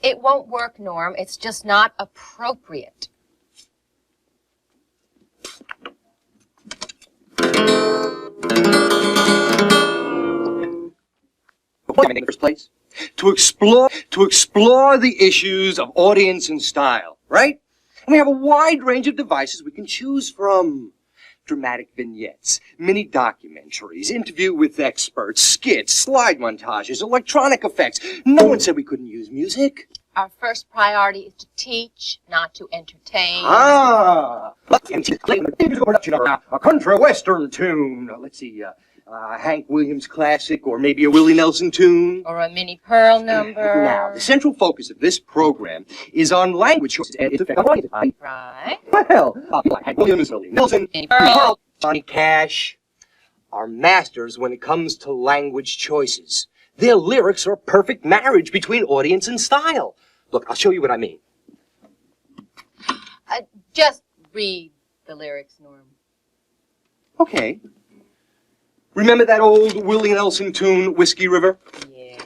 It won't work, Norm. It's just not appropriate. In the first place, to explore the issues of audience and style, right? And we have a wide range of devices we can choose from. Dramatic vignettes, mini documentaries, interview with experts, skits, slide montages, electronic effects. No one said we couldn't use music. Our first priority is to teach, not to entertain. Ah! A country western tune. Let's see, a Hank Williams classic, or maybe a Willie Nelson tune. Or a Minnie Pearl number. Now, the central focus of this program is on language choices and its effect on audience. Right. Well, Hank Williams, Willie Nelson, Minnie Pearl, Johnny Cash are masters when it comes to language choices. Their lyrics are a perfect marriage between audience and style. Look, I'll show you what I mean. Just read the lyrics, Norm. Okay. Remember that old Willie Nelson tune, Whiskey River? Yeah.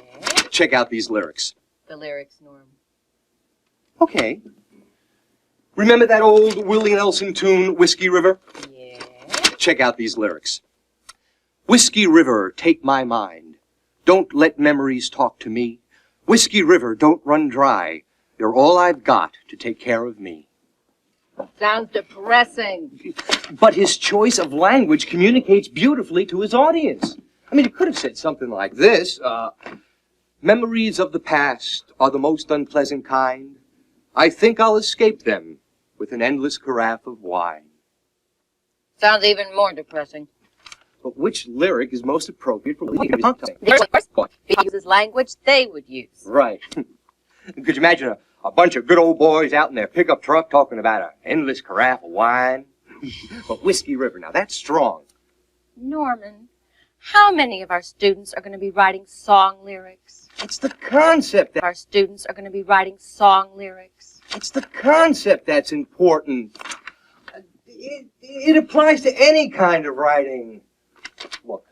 Check out these lyrics. The lyrics, Norm. Okay. Remember that old Willie Nelson tune, Whiskey River? Yeah. Check out these lyrics. Whiskey River, take my mind. Don't let memories talk to me. Whiskey River, don't run dry. You're all I've got to take care of me. Sounds depressing. But his choice of language communicates beautifully to his audience. I mean, he could have said something like this. Memories of the past are the most unpleasant kind. I think I'll escape them with an endless carafe of wine. Sounds even more depressing. But which lyric is most appropriate for He uses language they would use. Right. Could you imagine a bunch of good old boys out in their pickup truck talking about an endless carafe of wine? But Whiskey River, now that's strong. Norman, how many of our students are going to be writing song lyrics? It's the concept that... Our students are going to be writing song lyrics. It's the concept that's important. It applies to any kind of writing. Look,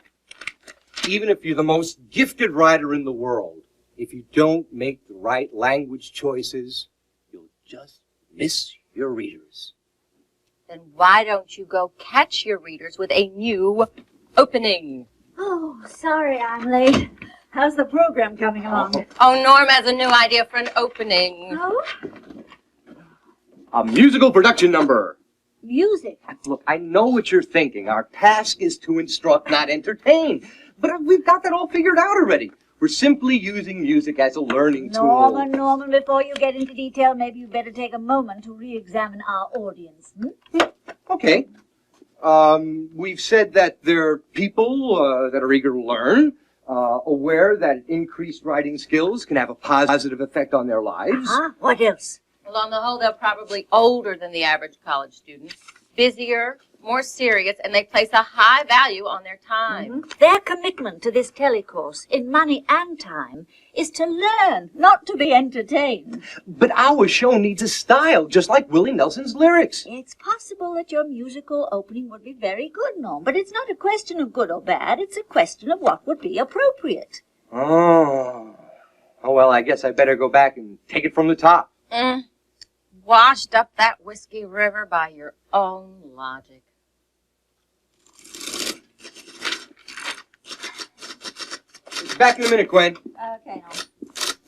even if you're the most gifted writer in the world, if you don't make the right language choices, you'll just miss your readers. Then why don't you go catch your readers with a new opening? Oh, sorry I'm late. How's the program coming along? Oh, Norm has a new idea for an opening. Oh? A musical production number. Music. Look, I know what you're thinking. Our task is to instruct, not entertain. But we've got that all figured out already. We're simply using music as a learning tool. Norman, before you get into detail, maybe you better take a moment to re-examine our audience. Okay. We've said that they're people that are eager to learn, aware that increased writing skills can have a positive effect on their lives. What else? Well, on the whole, they're probably older than the average college student, busier, more serious, and they place a high value on their time. Their commitment to this telecourse, in money and time, is to learn, not to be entertained. But our show needs a style, just like Willie Nelson's lyrics. It's possible that your musical opening would be very good, Norm, but it's not a question of good or bad. It's a question of what would be appropriate. Oh, well, I guess I better go back and take it from the top. Washed up that Whiskey River by your own logic. Back in a minute, Gwen. Okay, Norm.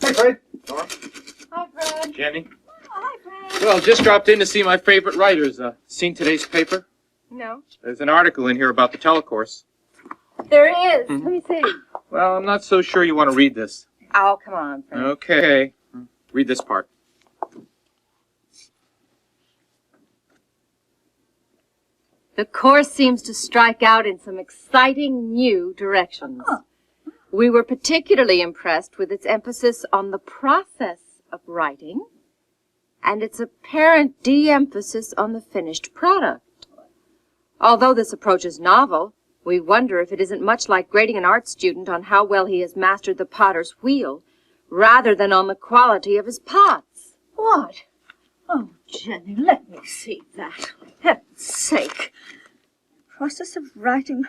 Hey, Fred. Hi, Fred. Jenny? Oh, hi, Fred. Well, just dropped in to see my favorite writers. Seen today's paper? No. There's an article in here about the telecourse. There is. Let me see. Well, I'm not so sure you want to read this. Oh, come on, Fred. Okay. Read this part. The course seems to strike out in some exciting new directions. We were particularly impressed with its emphasis on the process of writing and its apparent de-emphasis on the finished product. Although this approach is novel, we wonder if it isn't much like grading an art student on how well he has mastered the potter's wheel, rather than on the quality of his pots. What? Oh, Jenny, let me see that. For heaven's sake. Process of writing.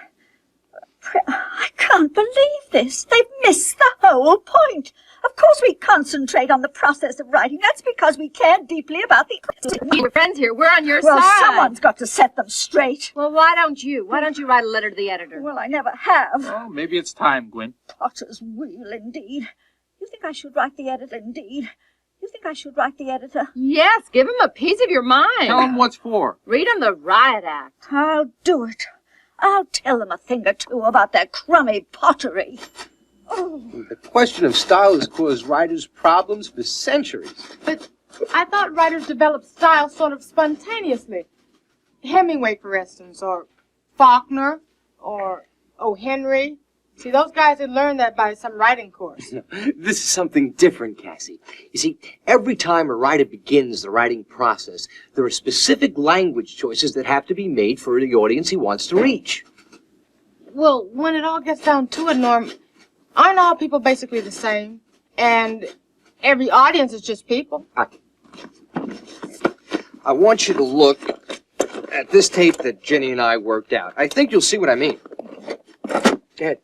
I can't believe this. They've missed the whole point. Of course we concentrate on the process of writing. That's because we care deeply about the... We're friends here. We're on your Well, side. someone's got to set them straight. Well, why don't you? Why don't you write a letter to the editor? Well, I never have. Oh, maybe it's time, Gwen. Potter's wheel, indeed. You think I should write the editor, indeed? You think I should write the editor? Yes, give him a piece of your mind. Tell him what's for. Read him the Riot Act. I'll do it. I'll tell them a thing or two about their crummy pottery. Oh. The question of style has caused writers problems for centuries. But I thought writers develop style sort of spontaneously. Hemingway, for instance, or Faulkner, or O. Henry. See, those guys had learned that by some writing course. This is something different, Cassie. You see, every time a writer begins the writing process, there are specific language choices that have to be made for the audience he wants to reach. Well, when it all gets down to it, Norm, aren't all people basically the same? And every audience is just people. I want you to look at this tape that Jenny and I worked out. I think you'll see what I mean. Go ahead.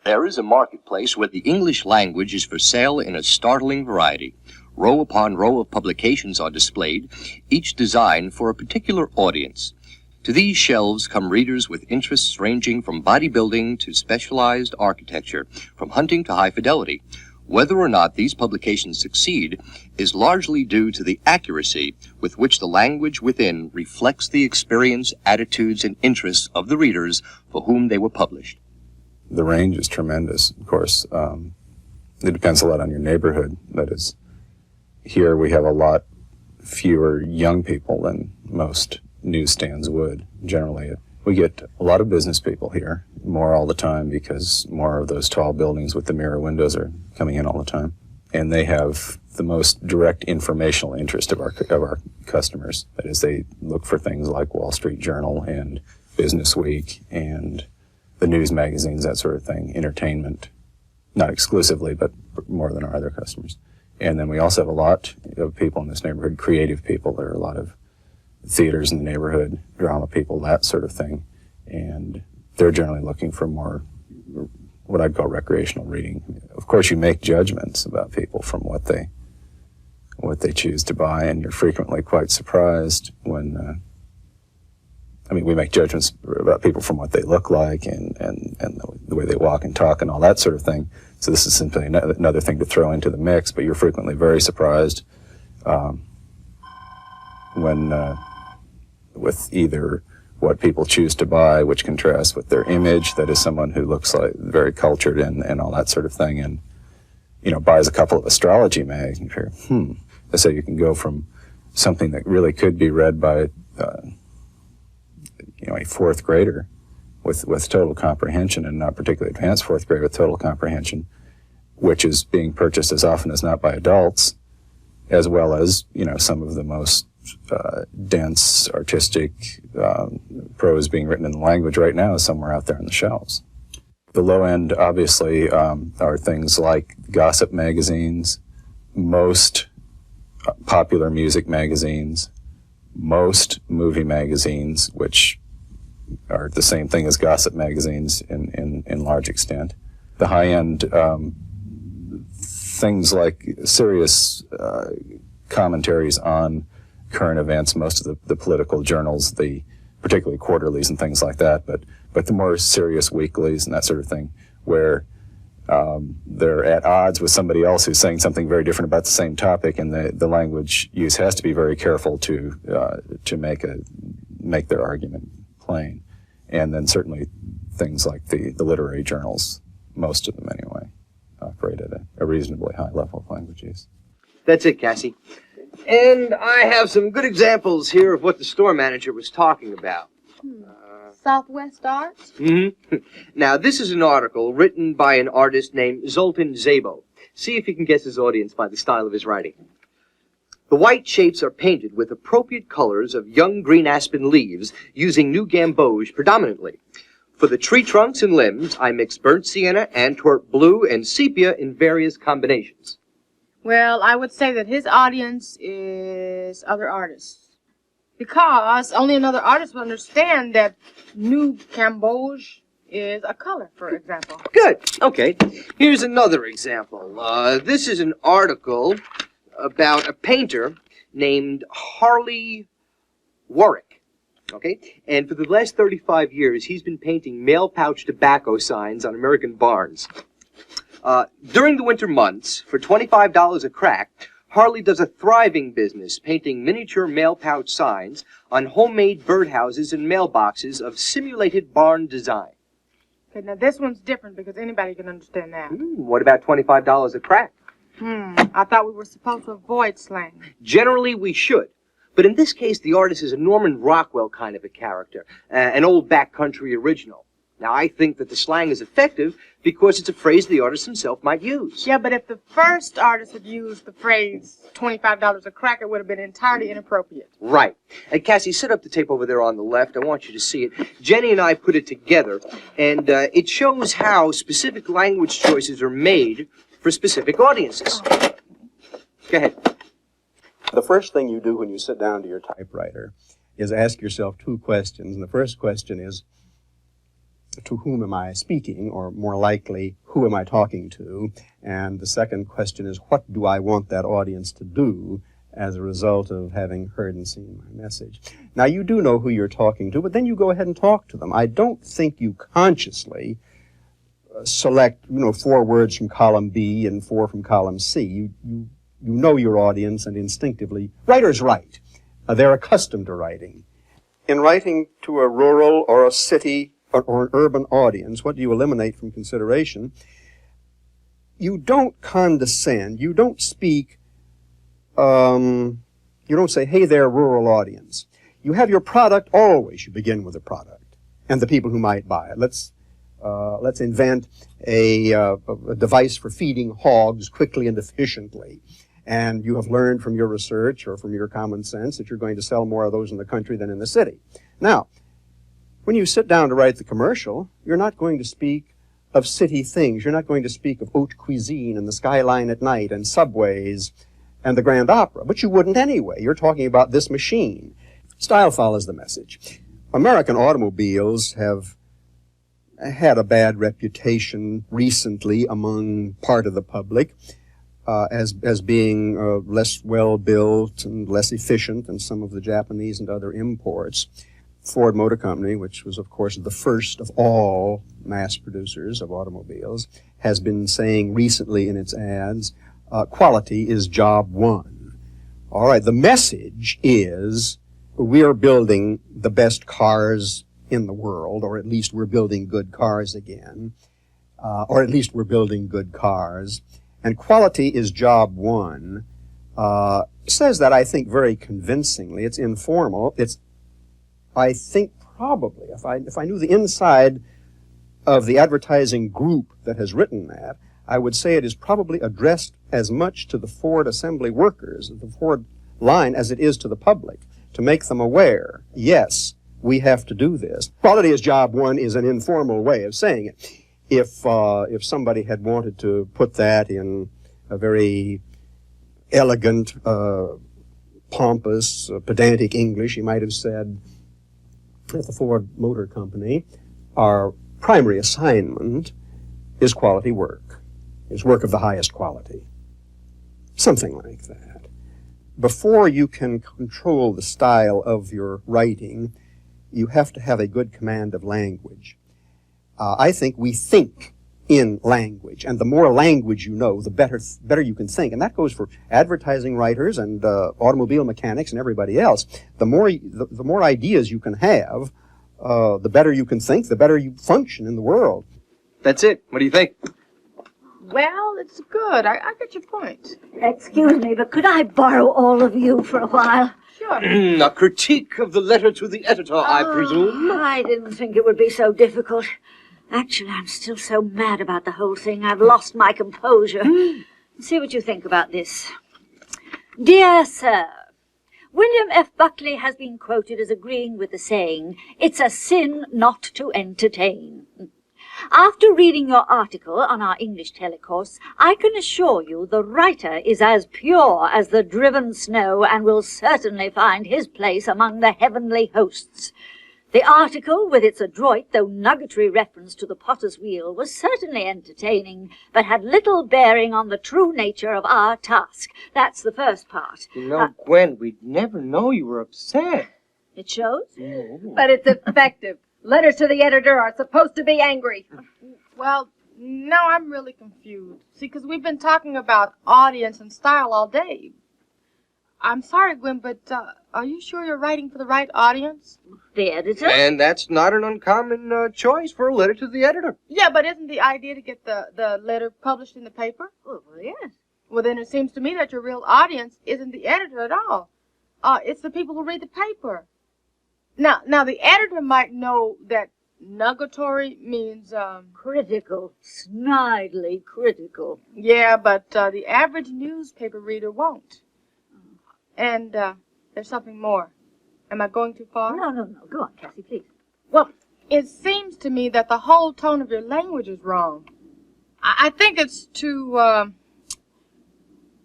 There is a marketplace where the English language is for sale in a startling variety. Row upon row of publications are displayed, each designed for a particular audience. To these shelves come readers with interests ranging from bodybuilding to specialized architecture, from hunting to high fidelity. Whether or not these publications succeed is largely due to the accuracy with which the language within reflects the experience, attitudes, and interests of the readers for whom they were published. The range is tremendous, of course. It depends a lot on your neighborhood. That is, here we have a lot fewer young people than most newsstands would. Generally, we get a lot of business people here, more all the time because more of those tall buildings with the mirror windows are coming in all the time. And they have the most direct informational interest of our customers. That is, they look for things like Wall Street Journal and Business Week and the news magazines, that sort of thing, entertainment, not exclusively, but more than our other customers. And then we also have a lot of people in this neighborhood, creative people. There are a lot of theaters in the neighborhood, drama people, that sort of thing. And they're generally looking for more what I'd call recreational reading. Of course, you make judgments about people from what they choose to buy, and you're frequently quite surprised when we make judgments about people from what they look like and the way they walk and talk and all that sort of thing. So this is simply another thing to throw into the mix, but you're frequently very surprised when with either what people choose to buy, which contrasts with their image, that is someone who looks like very cultured and all that sort of thing, and buys a couple of astrology mags, and you figure, so you can go from something that really could be read by a fourth grader with total comprehension, and not particularly advanced fourth grader with total comprehension, which is being purchased as often as not by adults, as well as some of the most dense artistic prose being written in the language right now is somewhere out there on the shelves. The low end, obviously, are things like gossip magazines, most popular music magazines, most movie magazines, which are the same thing as gossip magazines in large extent. The high-end things like serious commentaries on current events, most of the political journals, particularly quarterlies and things like that, but the more serious weeklies and that sort of thing, where they're at odds with somebody else who's saying something very different about the same topic, and the language use has to be very careful to make their argument plain. And then certainly things like the literary journals, most of them anyway, operate at a reasonably high level of language use. That's it, Cassie. And I have some good examples here of what the store manager was talking about. Southwest Arts? Mm-hmm. Now, this is an article written by an artist named Zoltan Szabo. See if you can guess his audience by the style of his writing. The white shapes are painted with appropriate colors of young green aspen leaves, using new gamboge predominantly. For the tree trunks and limbs, I mix burnt sienna, Antwerp blue, and sepia in various combinations. Well, I would say that his audience is other artists. Because only another artist will understand that new gamboge is a color, for example. Good. Okay. Here's another example. This is an article about a painter named Harley Warwick. Okay? And for the last 35 years, he's been painting mail pouch tobacco signs on American barns. During the winter months, for $25 a crack, Harley does a thriving business painting miniature mail pouch signs on homemade birdhouses and mailboxes of simulated barn design. Okay, now this one's different because anybody can understand that. What about $25 a crack? I thought we were supposed to avoid slang. Generally, we should. But in this case, the artist is a Norman Rockwell kind of a character, an old backcountry original. Now, I think that the slang is effective because it's a phrase the artist himself might use. Yeah, but if the first artist had used the phrase $25 a crack, it would have been entirely inappropriate. Right. And Cassie, set up the tape over there on the left. I want you to see it. Jenny and I put it together, and it shows how specific language choices are made for specific audiences. Go ahead. The first thing you do when you sit down to your typewriter is ask yourself two questions. And the first question is, to whom am I speaking? Or more likely, who am I talking to? And the second question is, what do I want that audience to do as a result of having heard and seen my message? Now, you do know who you're talking to, but then you go ahead and talk to them. I don't think you consciously select, 4 words from column B and 4 from column C. You know your audience, and instinctively, writers write. They're accustomed to writing. In writing to a rural or a city or an urban audience, what do you eliminate from consideration? You don't condescend. You don't speak, you don't say, hey there, rural audience. You have your product always. You begin with a product and the people who might buy it. Let's invent a device for feeding hogs quickly and efficiently. And you have learned from your research or from your common sense that you're going to sell more of those in the country than in the city. Now, when you sit down to write the commercial, you're not going to speak of city things. You're not going to speak of haute cuisine and the skyline at night and subways and the Grand Opera, but you wouldn't anyway. You're talking about this machine. Style follows the message. American automobiles have had a bad reputation recently among part of the public as being less well-built and less efficient than some of the Japanese and other imports. Ford Motor Company, which was, of course, the first of all mass producers of automobiles, has been saying recently in its ads, quality is job one. All right, the message is we are building the best cars in the world, or at least we're building good cars again, or at least we're building good cars, and quality is job one. Says that, I think, very convincingly. It's informal. I think probably, if I knew the inside of the advertising group that has written that, I would say it is probably addressed as much to the Ford assembly workers, the Ford line, as it is to the public, to make them aware, yes, we have to do this. Quality is job one is an informal way of saying it. If somebody had wanted to put that in a very elegant, pompous, pedantic English, he might have said, at the Ford Motor Company, our primary assignment is quality work. It's work of the highest quality. Something like that. Before you can control the style of your writing, you have to have a good command of language. I think we think in language, and the more language you know, the better you can think. And that goes for advertising writers and automobile mechanics and everybody else. The more ideas you can have, the better you can think, the better you function in the world. That's it. What do you think? Well, it's good. I get your point. Excuse me, but could I borrow all of you for a while? Sure. A critique of the letter to the editor, I presume. I didn't think it would be so difficult. Actually, I'm still so mad about the whole thing, I've lost my composure. See what you think about this. Dear Sir, William F. Buckley has been quoted as agreeing with the saying, "It's a sin not to entertain." After reading your article on our English telecourse, I can assure you the writer is as pure as the driven snow and will certainly find his place among the heavenly hosts. The article, with its adroit though nugatory reference to the potter's wheel, was certainly entertaining, but had little bearing on the true nature of our task. That's the first part. You know, Gwen, we'd never know you were upset. It shows? But it's effective. Letters to the editor are supposed to be angry. Well, now I'm really confused. See, because we've been talking about audience and style all day. I'm sorry, Gwen, but are you sure you're writing for the right audience? The editor? And that's not an uncommon choice for a letter to the editor. Yeah, but isn't the idea to get the letter published in the paper? Well, yes. Well, then it seems to me that your real audience isn't the editor at all. It's the people who read the paper. Now the editor might know that nugatory means, Critical. Snidely critical. yeah, but the average newspaper reader won't. And there's something more. Am I going too far? No. Go on, Cassie, please. Well, it seems to me that the whole tone of your language is wrong. I think it's too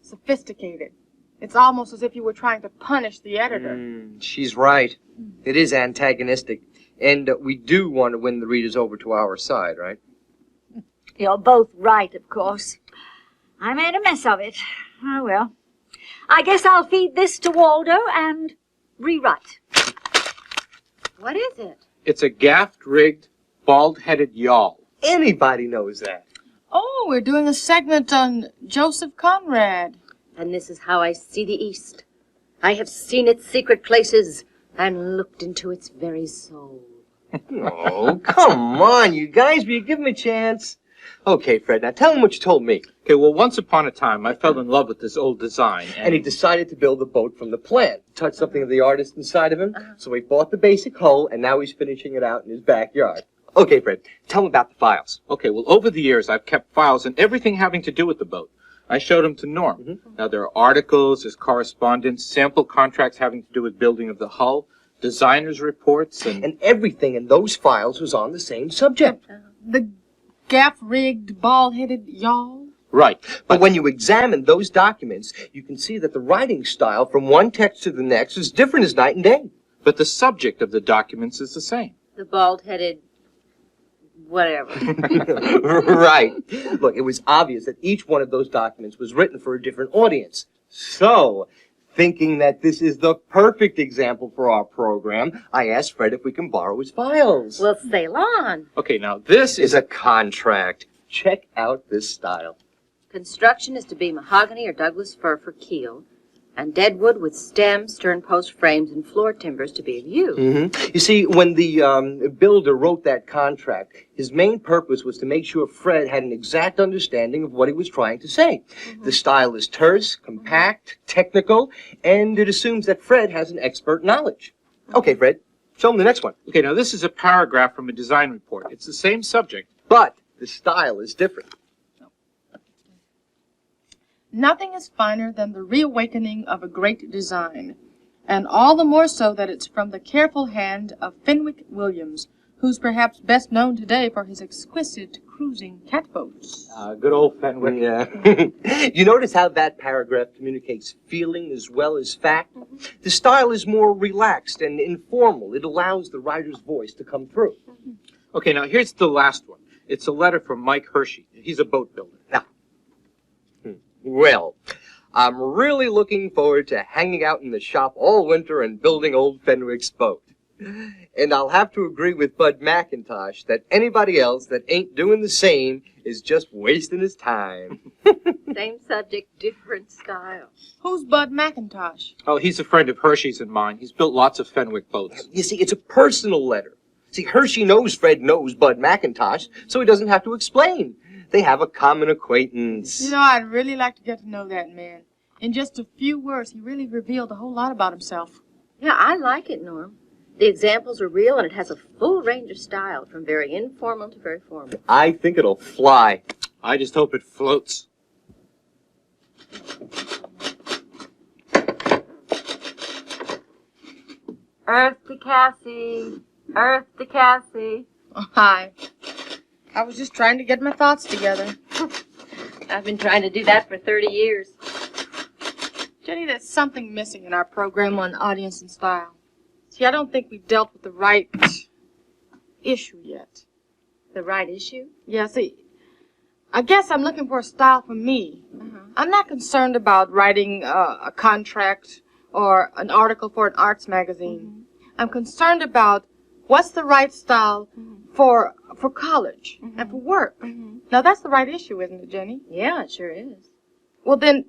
sophisticated. It's almost as if you were trying to punish the editor. She's right. It is antagonistic. And we do want to win the readers over to our side, right? You're both right, of course. I made a mess of it. Oh, well. I guess I'll feed this to Waldo and rewrite. What is it? It's a gaffed-rigged, bald-headed yawl. Anybody knows that. Oh, we're doing a segment on Joseph Conrad. And this is how I see the East. I have seen its secret places and looked into its very soul. Oh, come on, you guys. Will you give him a chance? Okay, Fred, now tell him what you told me. Okay, well, once upon a time, I fell in love with this old design. And he decided to build the boat from the plan. Touched something of the artist inside of him. So he bought the basic hull, and now he's finishing it out in his backyard. Okay, Fred, tell him about the files. Okay, well, over the years, I've kept files and everything having to do with the boat. I showed them to Norm. Now, there are articles, there's correspondence, sample contracts having to do with building of the hull, designers' reports, And everything in those files was on the same subject. The gaff-rigged, bald-headed yawl. Right. But when you examine those documents, you can see that the writing style from one text to the next is different as night and day. But the subject of the documents is the same. The bald-headed whatever. Right. Look, it was obvious that each one of those documents was written for a different audience. So, thinking that this is the perfect example for our program, I asked Fred if we can borrow his files. We'll sail on. Okay, now this Is a contract. Check out this style. Construction is to be mahogany or Douglas fir for keel, and deadwood with stem, stern post frames, and floor timbers to be of use. You see, when the builder wrote that contract, his main purpose was to make sure Fred had an exact understanding of what he was trying to say. The style is terse, compact, technical, and it assumes that Fred has an expert knowledge. Okay, Fred, show him the next one. Okay, now this is a paragraph from a design report. It's the same subject. But the style is different. Nothing is finer than the reawakening of a great design, and all the more so that it's from the careful hand of Fenwick Williams, who's perhaps best known today for his exquisite cruising catboats. Good old Fenwick. Yeah. You notice how that paragraph communicates feeling as well as fact? The style is more relaxed and informal. It allows the writer's voice to come through. Okay, now here's the last one. It's a letter from Mike Hershey. He's a boat builder. Well, I'm really looking forward to hanging out in the shop all winter and building old Fenwick's boat. And I'll have to agree with Bud McIntosh that anybody else that ain't doing the same is just wasting his time. Same subject, different style. Who's Bud McIntosh? Oh, he's a friend of Hershey's and mine. He's built lots of Fenwick boats. You see, it's a personal letter. See, Hershey knows Fred knows Bud McIntosh, so he doesn't have to explain. They have a common acquaintance. You know, I'd really like to get to know that man. In just a few words, he really revealed a whole lot about himself. Yeah, I like it, Norm. The examples are real, and it has a full range of style, from very informal to very formal. I think it'll fly. I just hope it floats. Earth to Cassie. Earth to Cassie. Oh, hi. I was just trying to get my thoughts together. I've been trying to do that for 30 years. Jenny, there's something missing in our program on audience and style. See, I don't think we've dealt with the right issue yet. The right issue? Yeah, see, I guess I'm looking for a style for me. I'm not concerned about writing a contract or an article for an arts magazine. I'm concerned about what's the right style for college and for work. Now, that's the right issue, isn't it, Jenny? Yeah, it sure is. Well, then,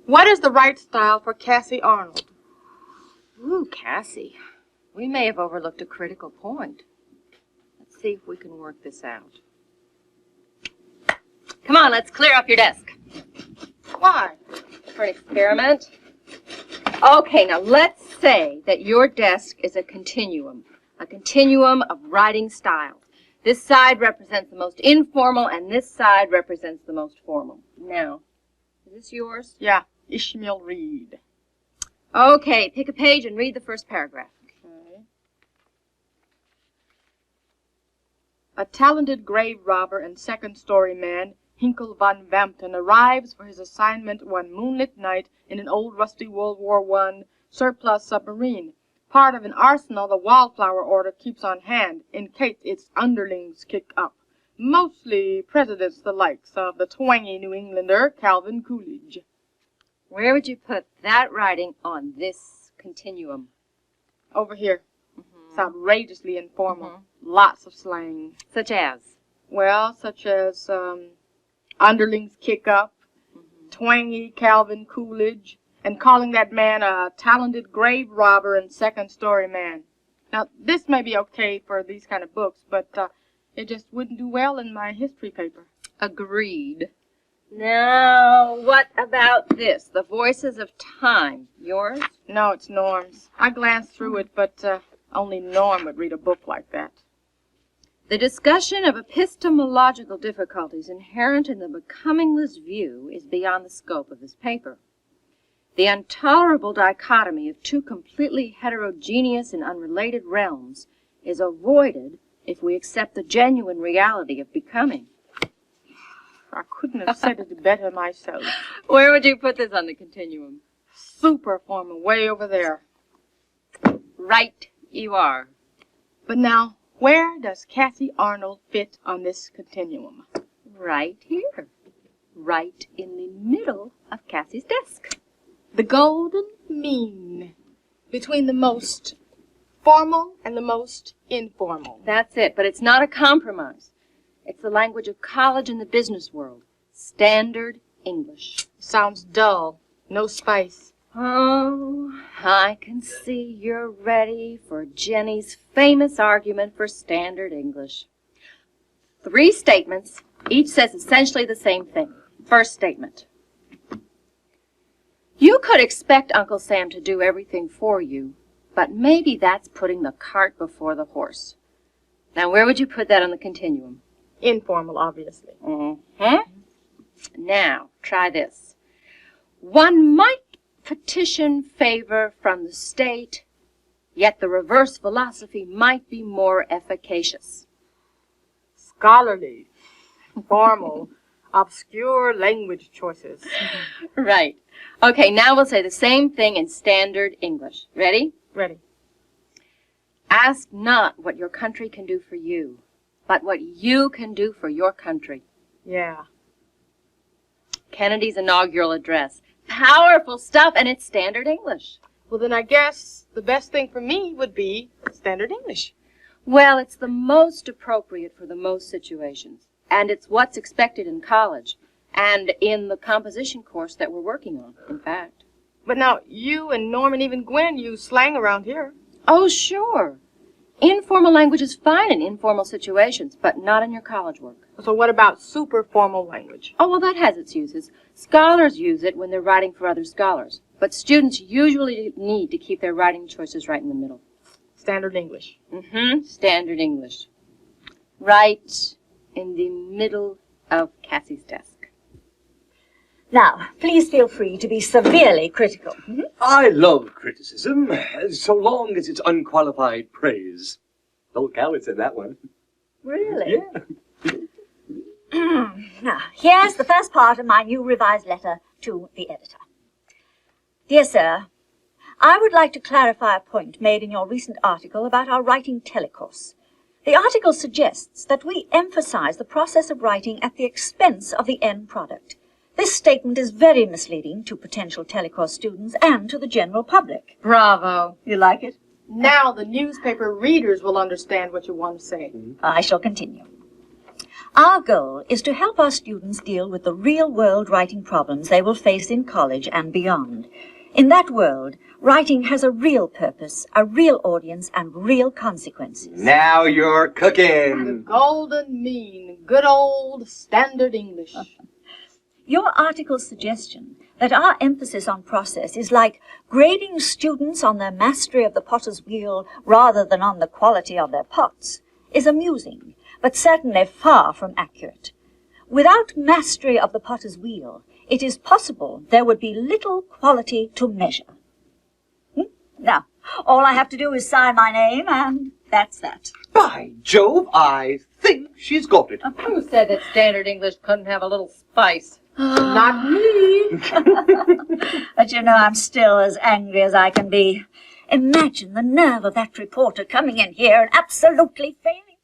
what is the right style for Cassie Arnold? Ooh, Cassie. We may have overlooked a critical point. Let's see if we can work this out. Come on, let's clear up your desk. Why? For an experiment. Okay, now let's say that your desk is a continuum of writing styles. This side represents the most informal, and this side represents the most formal. Now, is this yours? Yeah, Ishmael Reed. Okay, pick a page and read the first paragraph. Okay. A talented grave robber and second-story man, Hinkle von Vampton, arrives for his assignment one moonlit night in an old rusty World War I surplus submarine, part of an arsenal the Wallflower Order keeps on hand in case its underlings kick up, mostly presidents the likes of the twangy New Englander Calvin Coolidge. Where would you put that writing on this continuum? Over here. It's outrageously informal. Lots of slang. Such as? Well, such as underlings kick up, twangy Calvin Coolidge, and calling that man a talented grave robber and second-story man. Now, this may be okay for these kind of books, but it just wouldn't do well in my history paper. Agreed. Now, what about this? The Voices of Time. Yours? No, it's Norm's. I glanced through it, but only Norm would read a book like that. The discussion of epistemological difficulties inherent in the becomingless view is beyond the scope of this paper. The intolerable dichotomy of two completely heterogeneous and unrelated realms is avoided if we accept the genuine reality of becoming. I couldn't have said it better myself. Where would you put this on the continuum? Super formal, way over there. Right you are. But now, where does Cassie Arnold fit on this continuum? Right here. Right in the middle of Cassie's desk. The golden mean between the most formal and the most informal. That's it, but it's not a compromise. It's the language of college and the business world. Standard English. Sounds dull. No spice. Oh, I can see you're ready for Jenny's famous argument for standard English. 3 statements. Each says essentially the same thing. First statement. You could expect Uncle Sam to do everything for you, but maybe that's putting the cart before the horse. Now, where would you put that on the continuum? Informal, obviously. Now, try this. One might petition favor from the state, yet the reverse philosophy might be more efficacious. Scholarly, formal, obscure language choices. Right. Okay, now we'll say the same thing in standard English. Ready? Ready. Ask not what your country can do for you, but what you can do for your country. Yeah. Kennedy's inaugural address. Powerful stuff, and it's standard English. Well, then I guess the best thing for me would be standard English. Well, it's the most appropriate for the most situations, and it's what's expected in college, and in the composition course that we're working on, in fact. But now, you and Norm and even Gwen use slang around here. Oh, sure. Informal language is fine in informal situations, but not in your college work. So what about super formal language? Oh, well, that has its uses. Scholars use it when they're writing for other scholars, but students usually need to keep their writing choices right in the middle. Standard English. Standard English. Right in the middle of Cassie's desk. Now, please feel free to be severely critical. I love criticism, so long as it's unqualified praise. Old Coward said that one. Really? Yeah. Now, here's the first part of my new revised letter to the editor. Dear Sir, I would like to clarify a point made in your recent article about our writing telecourse. The article suggests that we emphasize the process of writing at the expense of the end product. This statement is very misleading to potential telecourse students and to the general public. Bravo. You like it? Now the newspaper readers will understand what you want to say. I shall continue. Our goal is to help our students deal with the real-world writing problems they will face in college and beyond. In that world, writing has a real purpose, a real audience, and real consequences. Now you're The cooking. golden mean, good old standard English. Your article's suggestion that our emphasis on process is like grading students on their mastery of the potter's wheel rather than on the quality of their pots is amusing, but certainly far from accurate. Without mastery of the potter's wheel, it is possible there would be little quality to measure. Now, all I have to do is sign my name, and that's that. By Jove, I think she's got it. Who said that standard English couldn't have a little spice? Not me. But you know, I'm still as angry as I can be. Imagine the nerve of that reporter coming in here and absolutely failing.